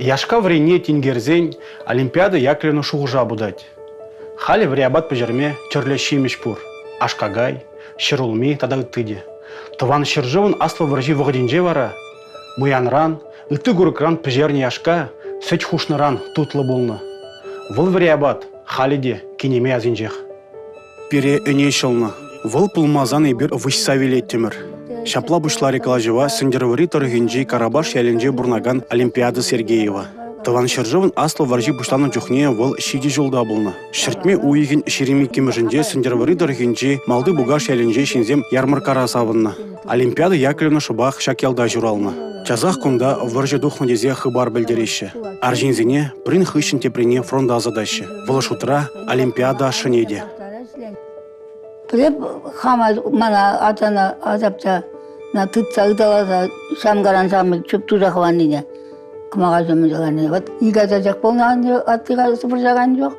Яшка врене тингерзень Олимпиада яклину шуғжа будать. Хали вриабат пожерме черлещимеш пур. Ашкагай, шырулми тада ыттыде. Тыван шыржывын аслы выржи вғдинже вара. Муянран, ыты гурыкран пожерне яшка, сөч хушныран тутлы болны. Выл вриабат, халиде кинеме азинжех. Пере өне шылны. Выл пулмазан ебір вышса велеттемір. Шапла бушлари калажева сындервари торгинжи Карабаш яленже бурнаган Олимпиада Сергеева. Тыван шыржывын аслы варжи бушланы жүхне выл шиди жолда болны. Шыртме уйгин шереми кемежінде сындервари торгинжи малды бугаш яленже шинзем ярмаркара савынны. Олимпиада яклевна шубах шакелда журалны. Чазах кунда варжи духны дезе хыбар білдереше. Аржинзене прин хыщын тепрене фронда задачы. Выл шутра Олимпиада шынеде. Преп хама мана атана азапта на тытса ыдаласа шамгаран самы чөпту жақванныне кымаға жөмі жағаны. Вот игаза жақ болны аттыға сыпыр жаған жоқ.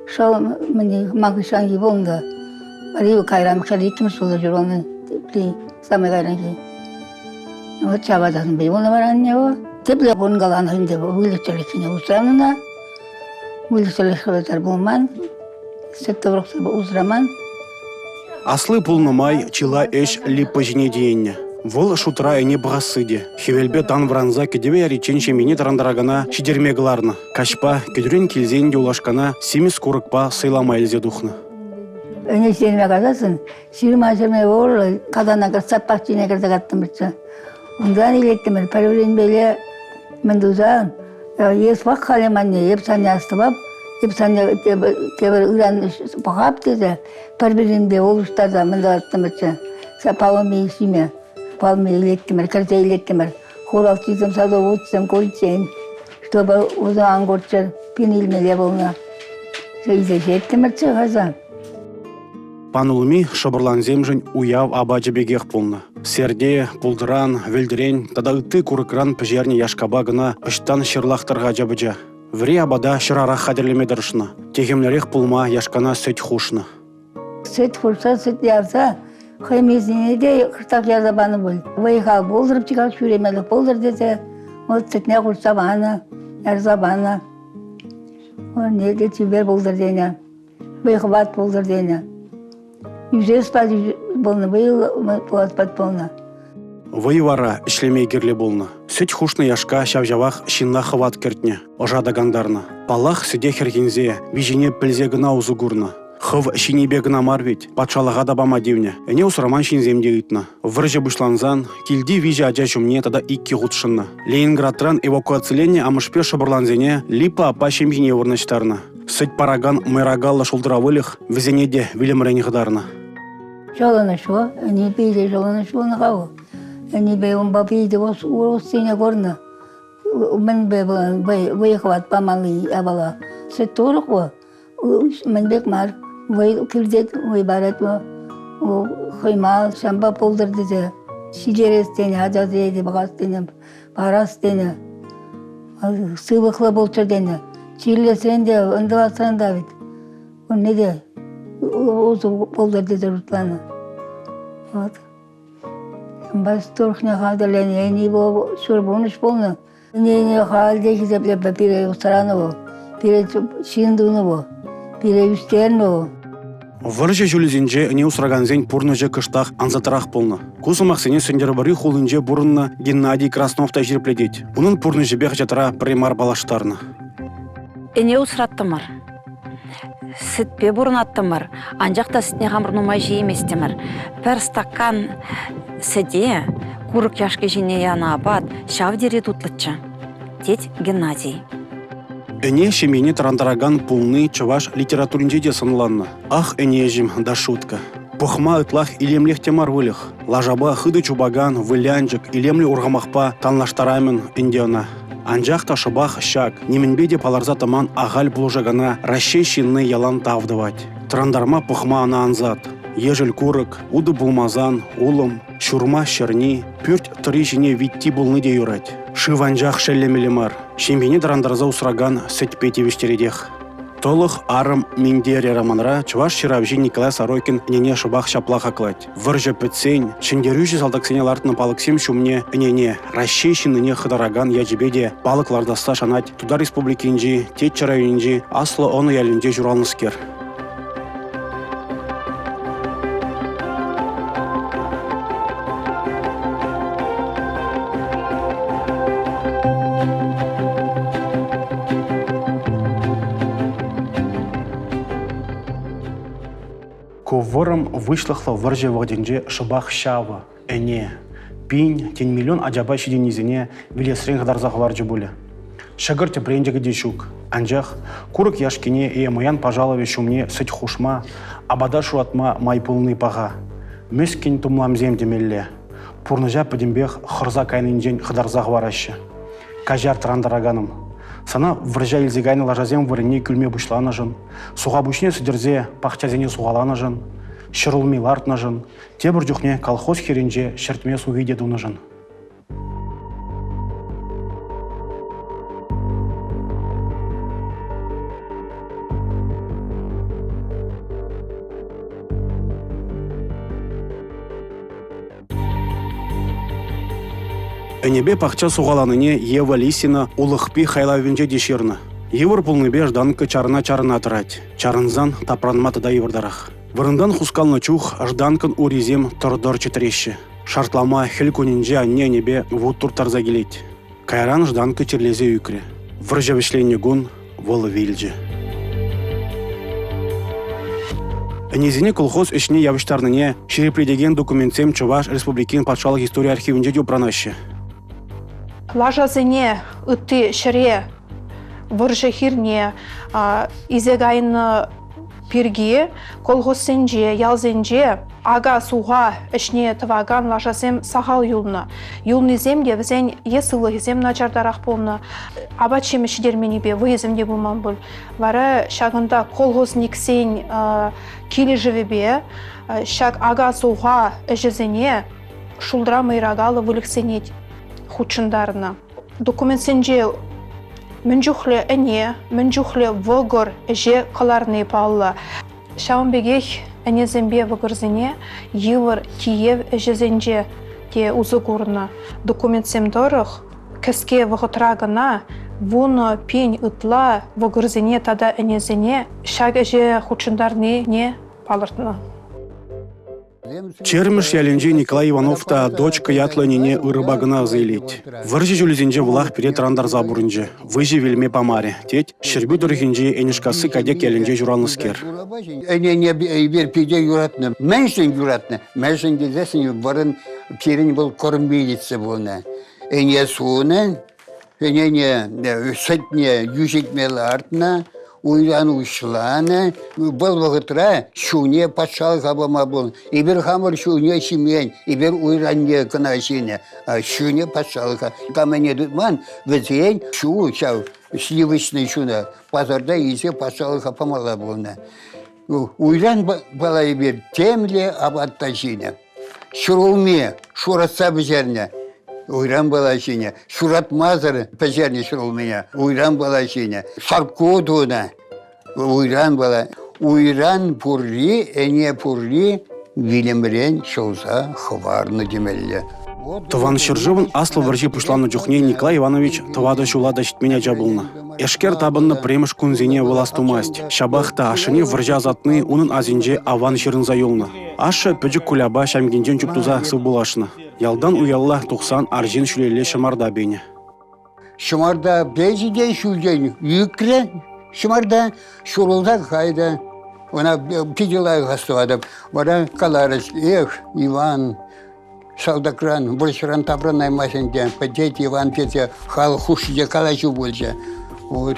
Шау міне маңғы шаңғы болында. Бариу кайрам қшады екіміз болы жүр оны самы кайран ки. Вот шабадасын бей болны баранне о. Тепле болынғаланы хынде үйлікчілікіне ұсырамына. Үйлікчілікшіліктер болман. Сетті бұрықсы ұзыраман. Аслы пулнымай чила эш липпа жіне дейінне. Выл шутра әне бұғасыде. Хевелбе тан вранза кедеве яричен шемені тарандарагана шидермегларны. Кашпа, кедурен келзенде улашкана семіз курыкпа сыйлама әлзе духны. Өне сенме қазасын, сирма жырмай оғырлы, қадана қырсаппақ жіне кірді қаттым бітсі. Ондан елеттімір, пәрверен бәле міндузан, ес вақ қалеманне, еп сане астыбап, Епсанне кебір үран бағап деді, пәрбірінде олыстарда мындалаттымыршы. Палымы ешіме, палымы елеттімір, кірте елеттімір. Хорал чизым, садо өтсім, көртсен, чтобы ұзы аңғыртшыр, пен елмеле болна. Сөйзе жеттімірші ғаза. Панулыми шабырлан земжін уяв абаджы бегех болны. Серде, пулдыран, вельдерен, тада үтті күрікран піжерне яшкаба гына ұштан шырлақтарға жабыжа. Ври абада шырара хадерлеме дұрышны. Тегемлерек пулма яшкана сөт хушны. Сөт хушса, сөт ярса, хаймезіне де қыртақ ярзабаны бол. Вайға болдырып чығақ шүремелік болдыр десе, ол сөтіне хушса баны, ярзабаны. Ол неде тюбер болдыр дейіне, вайғы бат болдыр дейіне. Юзе спад болны, вайғы спад болны. Вайвара ішлемей керле болны. Сөт хушны яшка шавжавах шинна хыват кертне, ожада гандарна. Палах сөде хергензе, вижене пілзе гына узугурна. Хыв шинебе гына марвет, патшалаға да бама девне. Әне усраман шинземде үйтна. Выржы бұшланзан, келді вижа аджа жүмне тада икки ғутшынна. Ленинградтран эвакуациялене амышпе шабырланзене липа апа шемхине орныштарна. Сөт параган майрагалла шулдыравылых, візенеде вилемрені ғдарна. Жоланы шо, әне бейле жоланы шоны қау. Они бы он бабиды уростине горно. Мен бы выехать помогли, а была. Все торго. Мен бек мар. Вы кирдет, вы барет, хоймал, шамба полдер дизе. Сидерестене, аджазеде, багастене, парастене. Сывыхла болчердене. Чилесенде, ындыласен давид. Он не де. Озу полдер дизе рутланы. Вот. Бас торхне хадален, не было шурбоныш полно. Не халде хизепле пире устраново, пире шиндуново, пире юстерново. Выржы жүлізінже не усраганзен пурныжы кыштақ анзатырақ полны. Кусымақсене сөндербары хулынже бұрынна Геннадий Красновта жерпледет. Бұнын пурныжы бех жатыра примар балаштарны. Эне усраттымыр. Сітпе бұрын аттымыр. Анжақта сітне қамырнумай жейместімір. Пір стакан сіде курык яшке жіне яна абад шавдері тутлытчы. Дед Геннадий. Эне шемені тарандараган пулны чаваш литературинже де сынланны. Ах, энежім, да шутка. Пухма ытлах илемлех темар вылых. Лажаба хыды чубаган, вылянжык, илемлі ургамақпа танлаштарамен индиона. Анжақта шыбах шак, неменбеде паларза таман ағал бұлжагана расшей шинны ялан тавдывать. Тарандарма пухма ана анзат. Ежел курык, уды булмазан, улым, шурма шырни, пүрт тұры жіне витти бұлны де юрать. Шыванжақ шеллемелемар, шембені тарандарза усраган сөтпеті вештередех. Толых арым миндере романра чуваш чиравжи Николай Сорокин нене шыбах шапла хаклать. Выржа пыцень, шендерюші салтаксене лартны палыксем шумне нене, расщещенныне хыдараган яжебеде палыклардаста шанать туда республикинжи, тет чарайынжи, аслы оны ялінде журалныскер. Ковырым вышлахла вырже вагденже шыбах шава, эне, пинь, тень миллион аджаба шиденизіне вилесрен хадарзах варжы буле. Шагыр тепрендегі дешук, анжах, курык яшкине и маян пожалове шумне сыть хушма, абада шуатма майпылны паға. Мүскін тумламзем демелле, пурныжа пөдембех хырза кайнынжен хадарзах варашы. Кажар трандараганым. Сана выржа илзегайны лажазем вырыне күлме бұшланы жын, суға бұшне сүдерзе пақчазене суғаланы жын, шырылми лартны жын, тебір жүхне колхоз херенже шертме суғиде дуны жын. Энебе пахча суғаланыне Ева Лисина улықпи хайлавенже дешерні. Евір пулныбе жданкы чарына тұрать. Чарынзан тапранма тада евірдарах. Вырындан хускалны чух жданкын уризем тұрдыр четіреші. Шартлама хел көнінже анне небе вуттур тарза келет. Кайран жданкы черлезе үкре. Выржа вишлене гун волы вилже. Энезіне колхоз ішіне явыштарныне шерепледеген документсем Чуваш Республикин патшалық история архивінде дюпранашы. Лажазыне ытты шыре выржы хирне изегайны пирге колхозсенже ялзенже ага суға ішне тываган лажазем сахал юлны. Юлны земде візен есылы зем начардарақ болны. Абачем шидерменебе выеземде болман бұл. Вары шағында колхоз никсен келі живебе шаг ага суға ішізене шулдра майрагалы выліксенет хучындарына. Документсенже мүнжухле әне, мүнжухле вогыр же қаларны палла. Шаунбегех әне зембе вогырзене евір Киев әжезенже те uzы көріні. Документсем дорық кәске вғытрағына вуны пень ұтла вогырзене тада әнезене шаг әже хучындарны не палыртыны. Чермыш яленже Николай Ивановта дочка ятланине ырыбагына заилет. Выржи жүлізенже вулах перед рандар забурынже. Выжи вельме памаре. Теть, шербю дұрхинже энішкасы кадек яленже журалныскер. Әне бер пиде юратны. Мәншін юратны. Мәншін дезесін барын перін бұл көрінбейлетсі бұны. Әне суыны, әне сәтне южетмелі артына, уйран ушланы, был вағытра шуне патшалық абама бұл. Ибір хамыр шуне шимен, ибір уйранне кынашыны, шуне патшалық. Камене дұтман, візен шу, сливычный шуна, пазарда изе патшалық апамала бұлны. Уйран бала ибір темле абатташыны. Шурулме, шуратса бізерні. Уйран балашыны, шурат мазары пәжерні шурулмея. Уйран балашыны, сарко дуна. Уйран бала. Уйран пурли, әне пурли, вилемрен шолса хварны демелі. Тыван Шыржывын аслы выржи пушланы жүхне Николай Иванович тывады шулада шитмене жабылны. Эшкер табынны премыш кунзине выластумасть. Шабахта ашыне выржа затны унын азинже аван шырынза юлны. Ашы пөджік куляба шамгенжен чуптуза сыбулашны. Ялдан уялла 90 аржин шүлеле шымарда бейне. Шымарда бейжіде шүлден юкре, шымарда шурулда қайда. Она пиделай ғастывадым. Вара каларыш, Иван, Салдакран, большыран табранай масенде, пәтет Иван Петя, хал хушыде калачу больше.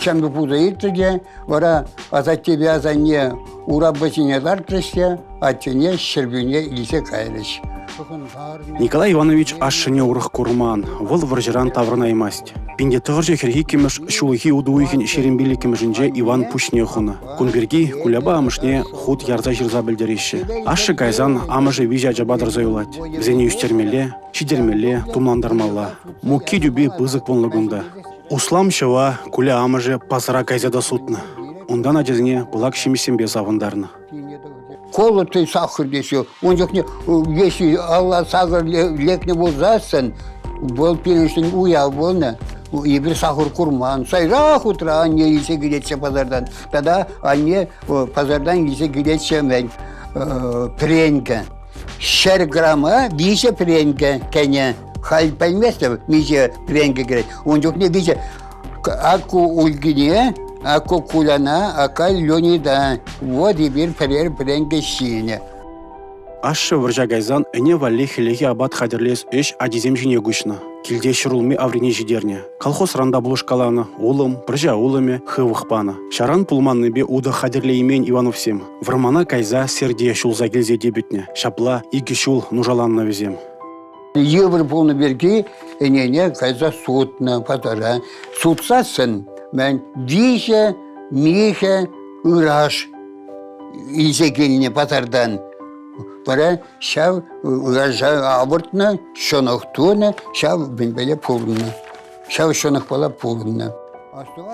Чамды пуза иттіде, вара азат тебе азанне ураббасыне дартрыште, аттене шербюне илсе кайрыш. Николай Иванович ашыне урых курман, выл выржыран таврынаймасть. Пинде тұғырже херги кемеш шулыхи удуихин шерембили кемешінже Иван пушне хуны. Кунберги куляба амышне худ ярза жирза білдереші. Ашы кайзан амыжы вижа жабадыр заюлать. Зене үстермеле, шидермеле, тумландармалла. Мукки дүбі пызык болнығында. Услам шыва куля амыжы пасыра кайзада сутны. ондан ажезіне бұлак шемесембе завындарны. Колотый сахар десе, он жоқ не, если Алла сахар лекне болзасын, бол пиріштің уя болна, и бір сахар курман, сайрақ утра анне есе келетсе пазардан, тогда анне пазардан есе келетсе мен пренька. 6 грамма бише пренька кәне, хал пойместі мише пренька керет, он жоқ не бише, аку ульгине, аку кулана, ака лёнида, вот и бір пренька шине. Ашы выржагайзан әне валли хелеге абат хадерлес өш адизем жіне гүшна. Килде шырулми аврине жидерне. Колхоз ранда булышкаланы, улым, біржа улыме, хывықпаны. Шаран пулманны бе уда хадерлеймен Ивановсем. Вармана кайза сердия шулза келзе дебетне. Шапла иги шул нужаланна везем. Евр полны берги, әнене кайза судна, патара. Судсасын, мен више, мише, ыраш. Изе келіне патардан. Бара шав уража абортна, шонохтуна, шав бенбеле пулна. Шав шонох пала пулна.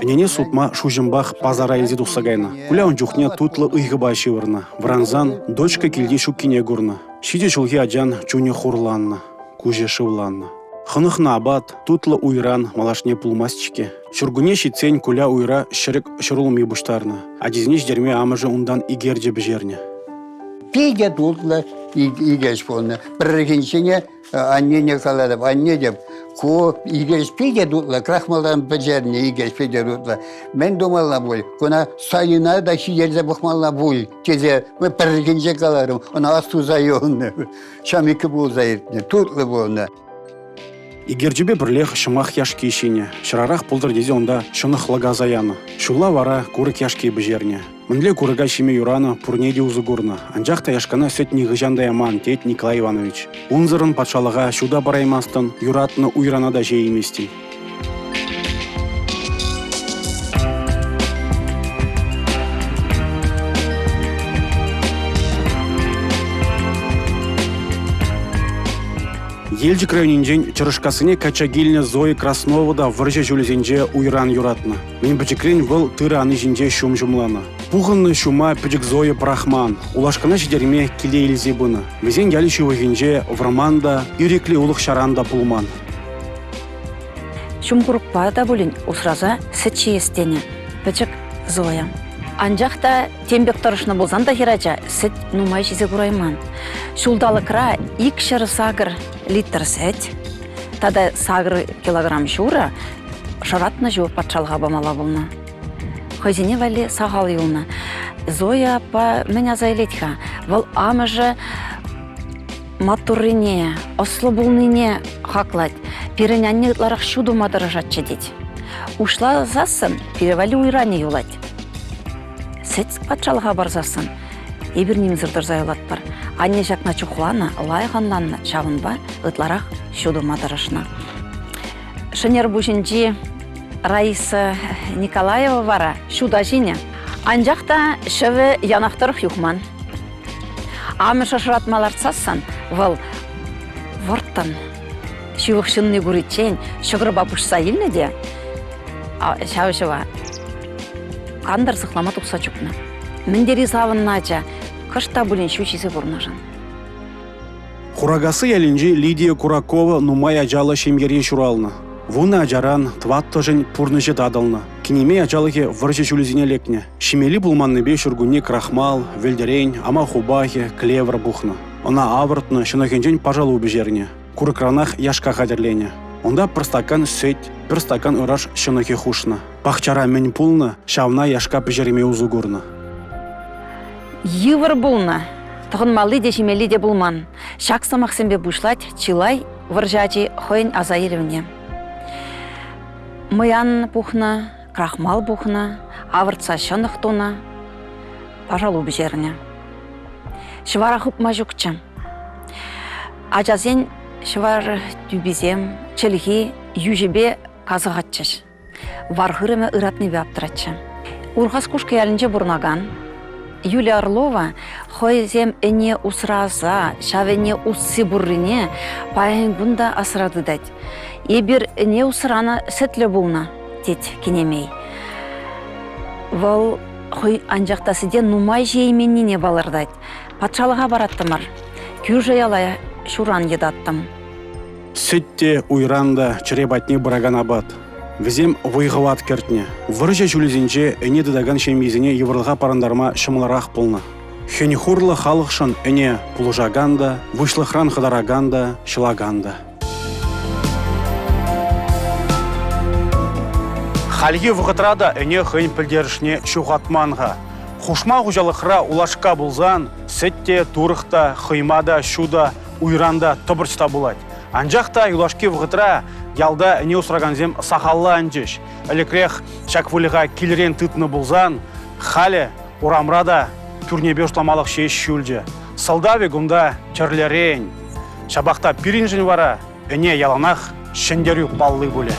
Әнене сутма шужымбах пазара елзе дұқсагайна. Куля он жүхне тутлы ұйғы башы вырна. Вранзан дочка келде шуккене гурна. Шиде жылге аджан чуне хурланна, куже шывланна. Хынықна абат, тутлы уйран малашне пулмасчике. Шургуне шицень куля уйра шырык шырулми буштарна. Адизне ждерме амыжы ундан игерде бежерне. Пиде тутла игеш полна. Прыгенчене анне не каладып, анне деп. Ко игеш пиде тутла, крахмалдан бежерне игеш пиде тутла. Мен думална боль. Кона сайына да шидерзе бахмална боль. Тезе мы прыгенче каларым. Она асту зайонны. Шамики бол зайыртны. Тутлы болна. Игерджебе бірлех шымақ яшки ишине. Шырарақ пулдыр дезе онда шынық лагазаяны. Шула вара курык яшки бежерне. Мынле курыга шиме юрана пурнеде узыгурна. Анжақта яшкана сөт нигыжанда яман тет Николай Иванович. Унзырын патшалыға шуда бараймастын, юратны уйрана да жейместін. Елжик районинжен чырышкасыне качагильне Зои Краснова да вырже жүлезенже уйран юратны. Мен бічікрен бұл тыры аны жинже шум жумланы. Пуғынны шума пічік Зои Брахман. Улашкана жидерме келе елзе бұны. Везен ялі шуығынже враманда юрекли улық шаранда пулман. Шум курукпа да булин усраза сычи естене. Пічік Зоя. Анжақта тембек тұрышны болзан да хирача сет нумай жизе курайман. Шулдалықра икшыр сагыр литр сет, тада сагыр килограмм шура шаратны жуы патшалға бамала болна. Хозине вали сағал юлна. Зоя апа меня зайлетха. Вал амыжы матурыне, ослобулныне хаклать. Перенянне ытларах шуду мадырыжатчы деть. Ушла засын, перевали уйране юлать. Сет патшалға барзасын. Ебір немзірдір зайлат бар. Анне жақна чухлана, лайғанланна чавынба, ытларақ шуду мадырышна. Шынер бұжынжи Раиса Николаева вара шуда жине. Анжақта шывы янақтырық юхман. Амы шашыратмалар сассан, вал варттан. Шивық шынны көрітчен, шығырба бұшса еліне де. Шауышыва. Қандар сықлама тұқса чүпні. Міндері завыннача, қышта бұлін шүшесі бұрнажан. Хурагасы ялінжі Лидия Куракова нумай ажалы шемгере шуралны. Вуны ажаран тватты жын пурныжы дадылны. Кинеме ажалығы выржы жүлізіне лекне. Шемели бұлманны бе шүргүнне крахмал, вельдерейн, ама хубахи, клевр бұхны. Она авыртны, шынакенжен пажалу бежерне. Курыкранах яшка қадерлене. Онда бір стакан сөйт, бір стакан ұраш шынаке хушны. Бақчара мен пулны, шавна яшка бежереме узугурны. Йывыр бұлны, тұғынмалы де жемели де бұлман. Шақ самақсынбе бұшлать, чилай выржачи хойн азайырывне. Мыян бұхны, крахмал бұхны, авыртса шынық туны, пажалу бежерне. Шывара хыпма жүкчі. Ажазен шывар тюбизем, челхи южебе казығатчыш. Вархырымы ыратны бе аптыратчы. Урғас кушка ялінже бұрнаган. Юлия Орлова хойзем эне усраза, шавене уссы буррине паян гунда асырады дать. Ебір эне усрана сетлі болна, дед кенемей. Вал хой анжақта сиден нумай жейменіне балырдайд. Патшалыға бараттымар. Кюжей алая шуран едаттым. Сетте уйранда чребатне бараган абат. Візем войғават кертне. Выржа жүлізінже әне дыдаган шембезіне еврлыға парандарма шымыларақ пылны. Хенихурлы халықшын әне пулыжаганда, вышлықран қыдараганда, шылаганда. Хальги вғытрада әне хын пілдерішне шуғатманға. Хушма ғужалықра улашқа бұлзан, сетте турықта, хыймада, шуда, уйранда тұбырчта бұлад. Анжақта юлашки вғытра ялда әне ұсыраганзем сақалла анжеш. Әлекрех шаквылыға келерен тұтыны бұлзан, халі урамрада түрнебе ұштамалық шеш шүлді. Салдаве гунда чарлерен. Шабақта пиринжін вара, әне яланақ шендерю баллы бұлі.